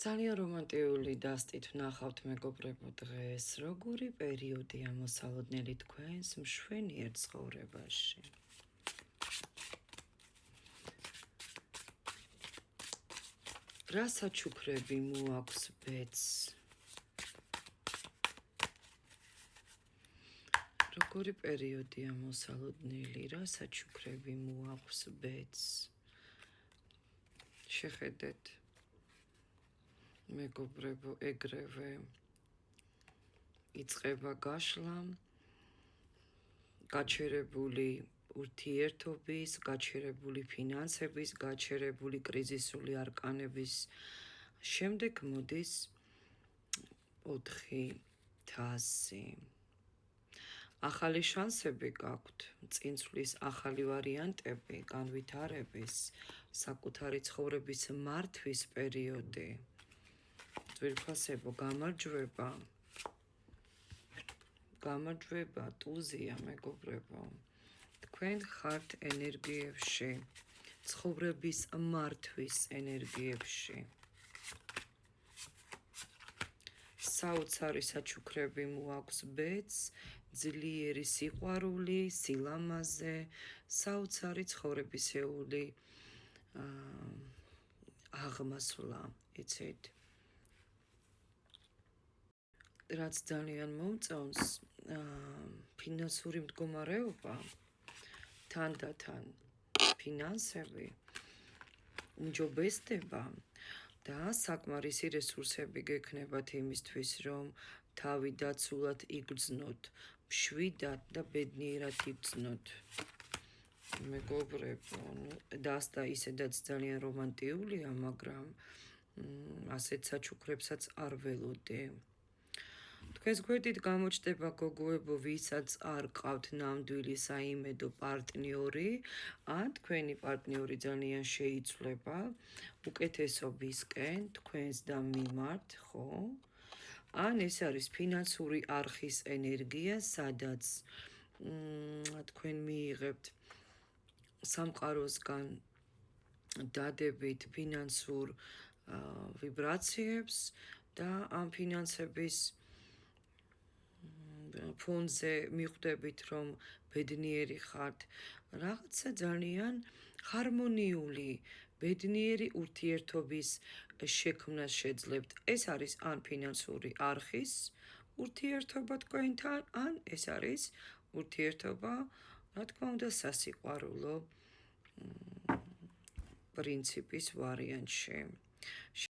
ძალიან რომანტიული დასტით ვნახავთ მეგობრებო დღეს, როგორი პერიოდია მოსალოდნელი თქვენს მშვენიერ ცხოვრებაში. რა საჩუქრები მოაქვს ბედს? როგორი პერიოდია მოსალოდნელი, რა საჩუქრები მოაქვს ბედს? შეხედეთ მეგობრებო, ეგრევე იწყება გაშლა, გაჩერებული ურთიერთობის, გაჩერებული ფინანსების, გაჩერებული კრიზისული არკანების. შემდეგ მოდის 4 თასი. ახალი შანსები გაქვთ, წინსვლის ახალი ვარიანტები, განვითარების, საკუთარი ცხოვრების მართვის პერიოდი. ძვირფასებო, გამარჯვება, ტუზია მეგობრებო. თქვენ ხართ ენერგიებში, ცხოვრების მართვის ენერგიებში. საოცარი საჩუქრები მოაქვს ბედს, ძლიერი სიყვარული, სილამაზე, საოცარი ცხოვრებისეული აღმასვლა, იცით? რაც ძალიან მომწონს, ფინანსური მდგომარეობა, თანდათან ფინანსები, უმჯობესდება და საკმარისი რესურსები გექნებათ იმისთვის, რომ თავი დაცულად იგრძნოთ, მშვიდად და ბედნიერად იგრძნოთ. მეგობრებო, დასტა ისედაც ძალიან რომანტიულია, მაგრამ ასეთ საჩუქრებსაც არ ველოდი. თქვენს გვერდით გამოჩნდება გოგოებო, ვისაც არ ყავთ ნამდვილი საიმედო პარტნიორი, ან თქვენი პარტნიორი ძალიან შეიცვლება უკეთესობისკენ თქვენს და მიმართ, ხო? ან ეს არის ფინანსური არხის ენერგია, სადაც თქვენ მიიღებთ სამყაროსგან დადებით ფინანსურ ვიბრაციებს და ამ ფინანსების ფონზე მიხვდებით, რომ ბედნიერი ხართ, რაღაცა ძალიან ჰარმონიული, ბედნიერი ურთიერთობის შექმნას შეძლებთ. ეს არის ან ფინანსური არხის ურთიერთობა თქვენთან, ან ეს არის ურთიერთობა, რა თქმა უნდა, სასიყვარულო პრინციპის ვარიანტში.